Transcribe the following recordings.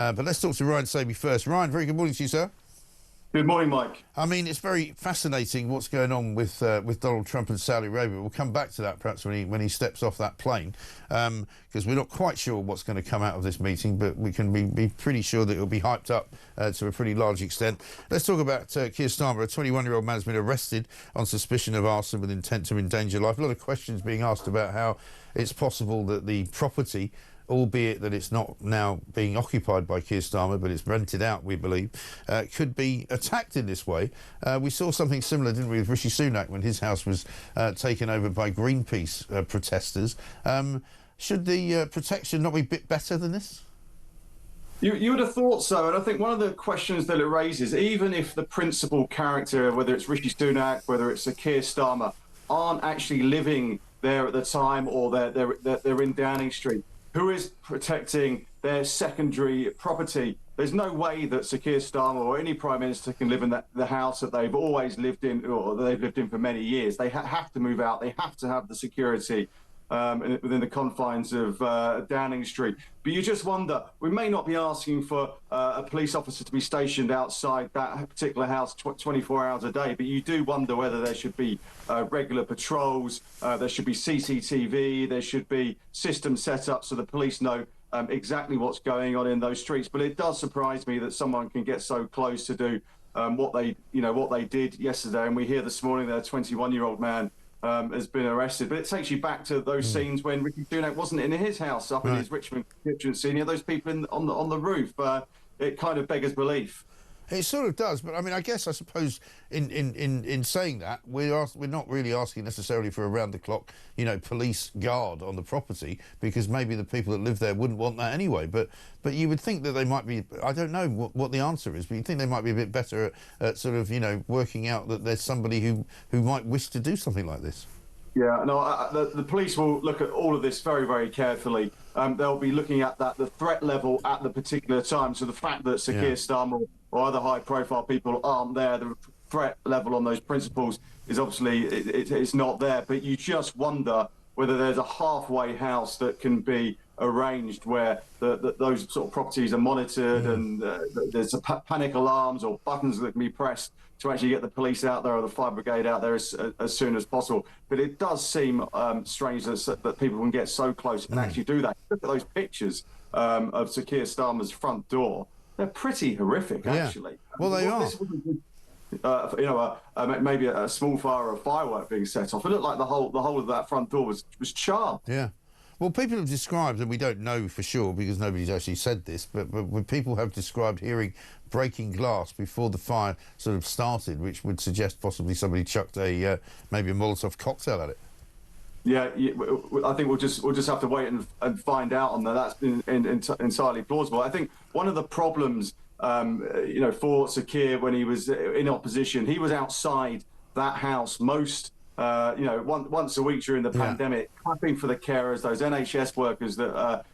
But let's talk to Ryan Sabey first. Ryan, very good morning to you, sir. Good morning, Mike. I mean, it's very fascinating what's going on with Donald Trump and Saudi Arabia. We'll come back to that perhaps when he steps off that plane, because we're not quite sure what's going to come out of this meeting, but we can be pretty sure that it'll be hyped up to a pretty large extent. Let's talk about Keir Starmer. A 21-year-old man has been arrested on suspicion of arson with intent to endanger life. A lot of questions being asked about how it's possible that the property, albeit that it's not now being occupied by Keir Starmer, but it's rented out, we believe, could be attacked in this way. We saw something similar, didn't we, with Rishi Sunak when his house was taken over by Greenpeace protesters. Should the protection not be a bit better than this? You would have thought so, and I think one of the questions that it raises, even if the principal character, whether it's Rishi Sunak, whether it's Sir Keir Starmer, aren't actually living there at the time, or they're in Downing Street, who is protecting their secondary property? There's no way that Sir Keir Starmer or any Prime Minister can live in the house that they've always lived in, or they've lived in for many years. They have to move out. They have to have the security within the confines of Downing Street. But you just wonder, we may not be asking for a police officer to be stationed outside that particular house 24 hours a day, but you do wonder whether there should be regular patrols, there should be CCTV, there should be systems set up so the police know exactly what's going on in those streets. But it does surprise me that someone can get so close to do what they did yesterday. And we hear this morning that a 21-year-old man has been arrested. But it takes you back to those scenes when Rishi Sunak wasn't in his house up in his Richmond constituency, and you know, those people on the roof. It kind of beggars belief. It sort of does, but I mean, I suppose in saying that, we're not really asking necessarily for a round-the-clock, police guard on the property, because maybe the people that live there wouldn't want that anyway. But you would think that they might be, I don't know what the answer is, but you'd think they might be a bit better at sort of, working out that there's somebody who might wish to do something like this. Yeah, no, the police will look at all of this very, very carefully. They'll be looking at the threat level at the particular time. So the fact that Sir Keir Starmer or other high-profile people aren't there, the threat level on those principles is obviously it's not there. But you just wonder whether there's a halfway house that can be arranged where those sort of properties are monitored, and there's panic alarms or buttons that can be pressed to actually get the police out there or the fire brigade out there as soon as possible. But it does seem strange that people can get so close and actually do that. Look at those pictures of Sir Keir Starmer's front door. They're pretty horrific, actually. Well, they are. Maybe a small fire or a firework being set off. It looked like the whole of that front door was charred. Yeah. Well, people have described, and we don't know for sure because nobody's actually said this, but people have described hearing breaking glass before the fire sort of started, which would suggest possibly somebody chucked maybe a Molotov cocktail at it. Yeah, I think we'll just have to wait and find out on that. That's entirely plausible. I think one of the problems, for Sir Keir when he was in opposition, he was outside that house most, once a week during the pandemic, clapping for the carers, those NHS workers that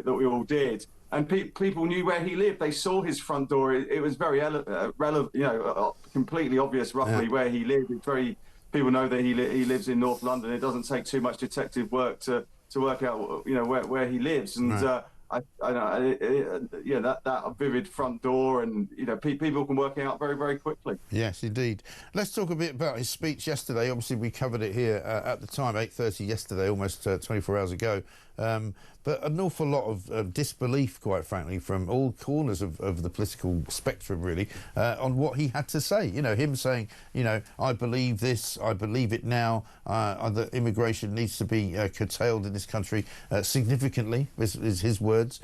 we all did. And people knew where he lived. They saw his front door. It was very completely obvious roughly where he lived. It's very. People know that he lives in North London. It doesn't take too much detective work to work out, where he lives. And that vivid front door, and people can work it out very, very quickly. Yes, indeed. Let's talk a bit about his speech yesterday. Obviously, we covered it here at the time, 8:30 yesterday, almost 24 hours ago. But an awful lot of disbelief, quite frankly, from all corners of the political spectrum, really, on what he had to say. Him saying, I believe this, I believe it now, that immigration needs to be curtailed in this country significantly, is his words.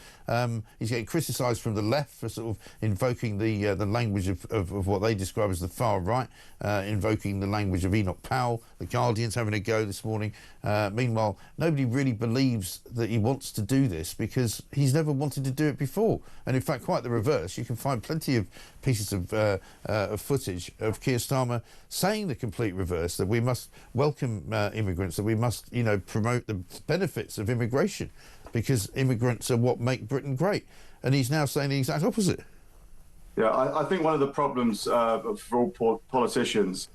He's getting criticised from the left for sort of invoking the language of what they describe as the far right, invoking the language of Enoch Powell. The Guardian's having a go this morning. Meanwhile, nobody really believes that he wants to do this because he's never wanted to do it before. And in fact, quite the reverse. You can find plenty of pieces of footage of Keir Starmer saying the complete reverse, that we must welcome immigrants, that we must, promote the benefits of immigration because immigrants are what make Britain great. And he's now saying the exact opposite. Yeah, I think one of the problems for all politicians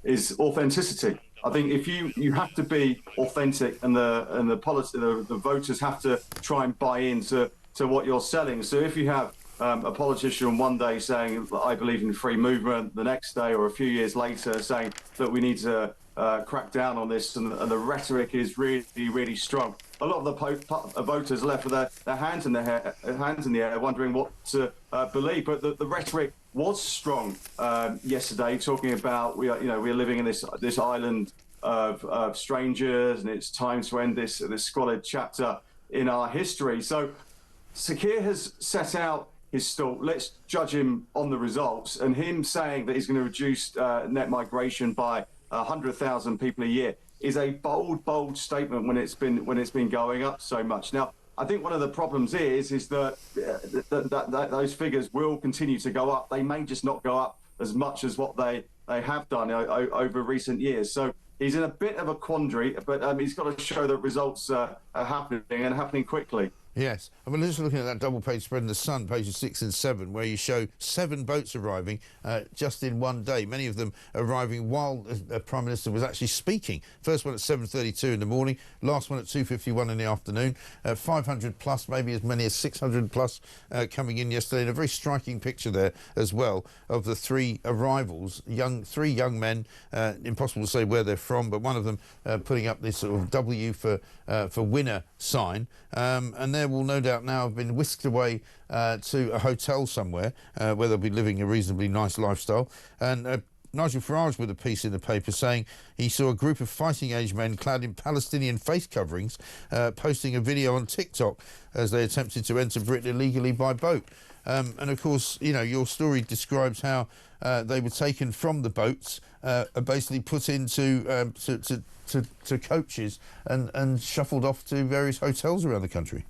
is authenticity. I think if you have to be authentic, and the voters have to try and buy into to what you're selling. So if you have a politician one day saying, I believe in free movement, the next day or a few years later saying that we need to crack down on this, and the rhetoric is really, really strong. A lot of the voters left with their hands in the air, wondering what to believe. But the rhetoric was strong yesterday, talking about we're living in this island of strangers, and it's time to end this squalid chapter in our history. So Sir Keir has set out his stall. Let's judge him on the results, and him saying that he's going to reduce net migration by 100,000 people a year is a bold statement when it's been going up so much. Now, I think one of the problems is that those figures will continue to go up. They may just not go up as much as what they have done over recent years. So he's in a bit of a quandary, but he's got to show that results are happening and happening quickly. Yes. I mean, just looking at that double-page spread in The Sun, pages 6 and 7, where you show 7 boats arriving just in one day, many of them arriving while the Prime Minister was actually speaking. First one at 7:32 in the morning, last one at 2:51 in the afternoon, 500 plus, maybe as many as 600 plus coming in yesterday. And a very striking picture there as well of the 3 arrivals, 3 young men, impossible to say where they're from, but one of them putting up this sort of W for winner sign, and they will no doubt now have been whisked away to a hotel somewhere where they'll be living a reasonably nice lifestyle. And Nigel Farage with a piece in the paper saying he saw a group of fighting-age men clad in Palestinian face coverings posting a video on TikTok as they attempted to enter Britain illegally by boat. And of course, your story describes how they were taken from the boats, basically put into to coaches and shuffled off to various hotels around the country.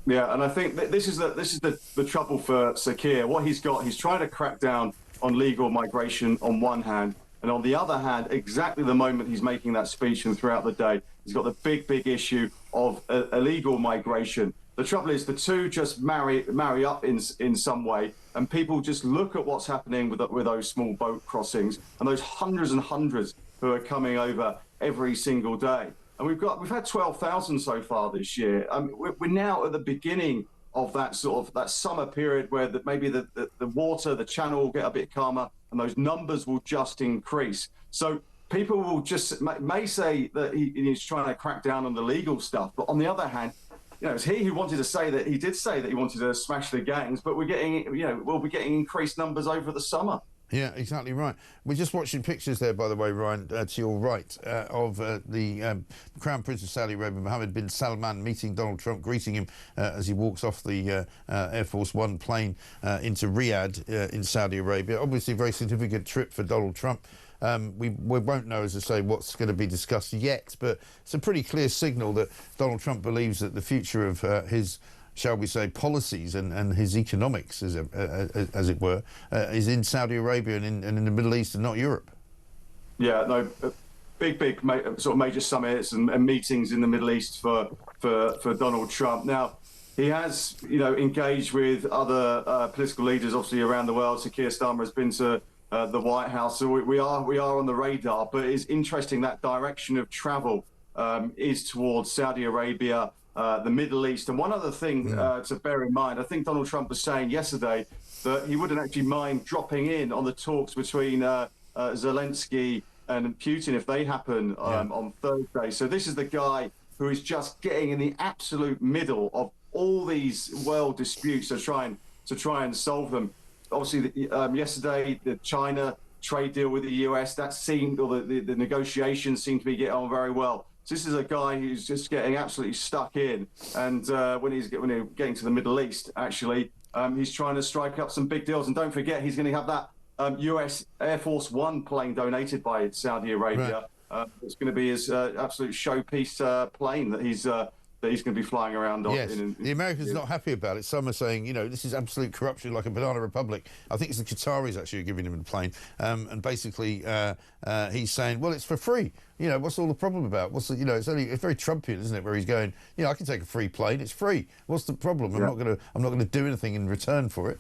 Yeah, and I think that this is the trouble for Sir Keir. What he's trying to crack down on legal migration on one hand, and on the other hand, exactly the moment he's making that speech and throughout the day, he's got the big issue of illegal migration. The trouble is the two just marry up in some way, and people just look at what's happening with those small boat crossings and those hundreds and hundreds who are coming over every single day. And we've had 12,000 so far this year. We're now at the beginning of that summer period where maybe the water, the channel will get a bit calmer, and those numbers will just increase. So people will just may say that he's trying to crack down on the legal stuff, but on the other hand, it's he who wanted to say that he did say that he wanted to smash the gangs, but we'll be getting increased numbers over the summer. Yeah, exactly right. We're just watching pictures there, by the way, Ryan, to your right, of the Crown Prince of Saudi Arabia, Mohammed bin Salman, meeting Donald Trump, greeting him as he walks off the Air Force One plane into Riyadh in Saudi Arabia. Obviously, a very significant trip for Donald Trump. We won't know, as I say, what's going to be discussed yet, but it's a pretty clear signal that Donald Trump believes that the future of his, shall we say, policies and his economics, as it were, is in Saudi Arabia and in the Middle East and not Europe. Yeah, no, big sort of major summits and meetings in the Middle East for Donald Trump. Now, he has, engaged with other political leaders, obviously, around the world. Sir Keir Starmer has been to the White House, so we are on the radar. But it's interesting that direction of travel is towards Saudi Arabia, the Middle East. And one other thing to bear in mind, I think Donald Trump was saying yesterday that he wouldn't actually mind dropping in on the talks between Zelensky and Putin if they happen on Thursday. So this is the guy who is just getting in the absolute middle of all these world disputes to try and solve them. Obviously, yesterday, the China trade deal with the US, that seemed, or the negotiations seemed to be getting on very well. So this is a guy who's just getting absolutely stuck in. And when he's getting to the Middle East, actually, he's trying to strike up some big deals. And don't forget, he's going to have that US Air Force One plane donated by Saudi Arabia. Right. It's going to be his absolute showpiece plane that he's going to be flying around on. Yes, the Americans are not happy about it. Some are saying, this is absolute corruption, like a banana republic. I think it's the Qataris actually are giving him the plane. And basically, he's saying, well, it's for free. What's all the problem about? It's very Trumpian, isn't it? Where he's going, I can take a free plane. It's free. What's the problem? I'm not going to do anything in return for it.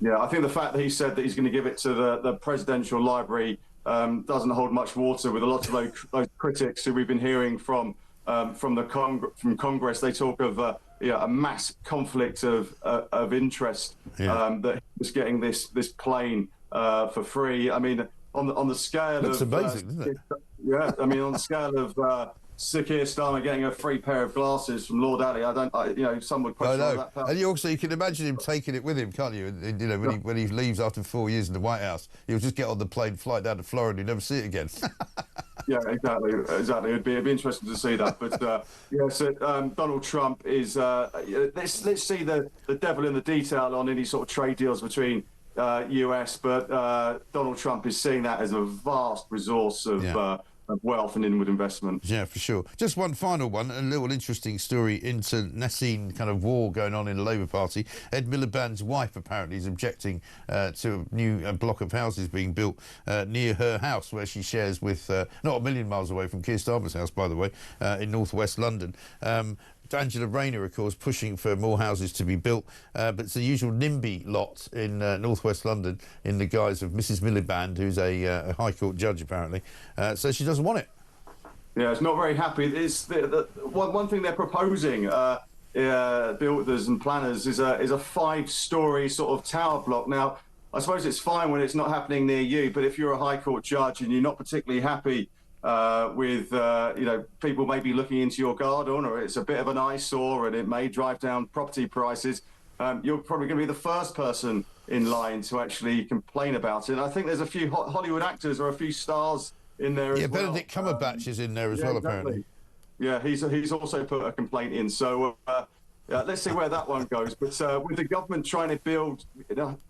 Yeah, I think the fact that he said that he's going to give it to the presidential library doesn't hold much water with a lot of those critics who we've been hearing from Congress. They talk of a mass conflict of interest, that he was getting this plane for free. I mean, on the scale Looks of amazing, doesn't it? yeah, I mean, on the scale of Sir Keir Starmer getting a free pair of glasses from Lord Ali, some would question that. And you can imagine him taking it with him, can't you? And, when he leaves after 4 years in the White House, he'll just get on the plane, fly down to Florida, and never see it again. Yeah, exactly. It'd be interesting to see that. But Donald Trump is. Let's see the devil in the detail on any sort of trade deals between US, but Donald Trump is seeing that as a vast resource of wealth and inward investment. Yeah, for sure. Just one final one, a little interesting story internecine kind of war going on in the Labour Party. Ed Miliband's wife apparently is objecting to a new block of houses being built near her house, where she shares with, not a million miles away from Keir Starmer's house, by the way, in northwest London. Angela Rayner, of course, pushing for more houses to be built, but it's the usual NIMBY lot in northwest London in the guise of Mrs Miliband, who's a High Court judge, apparently. So she doesn't want it. Yeah, it's not very happy. It's one thing they're proposing, builders and planners, is a 5-storey sort of tower block. Now, I suppose it's fine when it's not happening near you, but if you're a High Court judge and you're not particularly happy with people maybe looking into your garden, or it's a bit of an eyesore and it may drive down property prices, you're probably going to be the first person in line to actually complain about it. And I think there's a few Hollywood actors or a few stars in there as well. Yeah, Benedict Cumberbatch is in there as well, apparently. Yeah, he's also put a complaint in. So let's see where that one goes. But with the government trying to build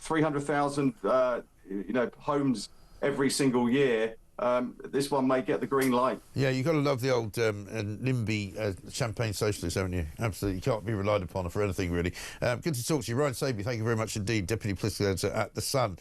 300,000 homes every single year, this one may get the green light. Yeah, you've got to love the old NIMBY champagne socialists, haven't you? Absolutely. You can't be relied upon for anything, really. Good to talk to you. Ryan Sabey, thank you very much indeed. Deputy Police Editor at The Sun.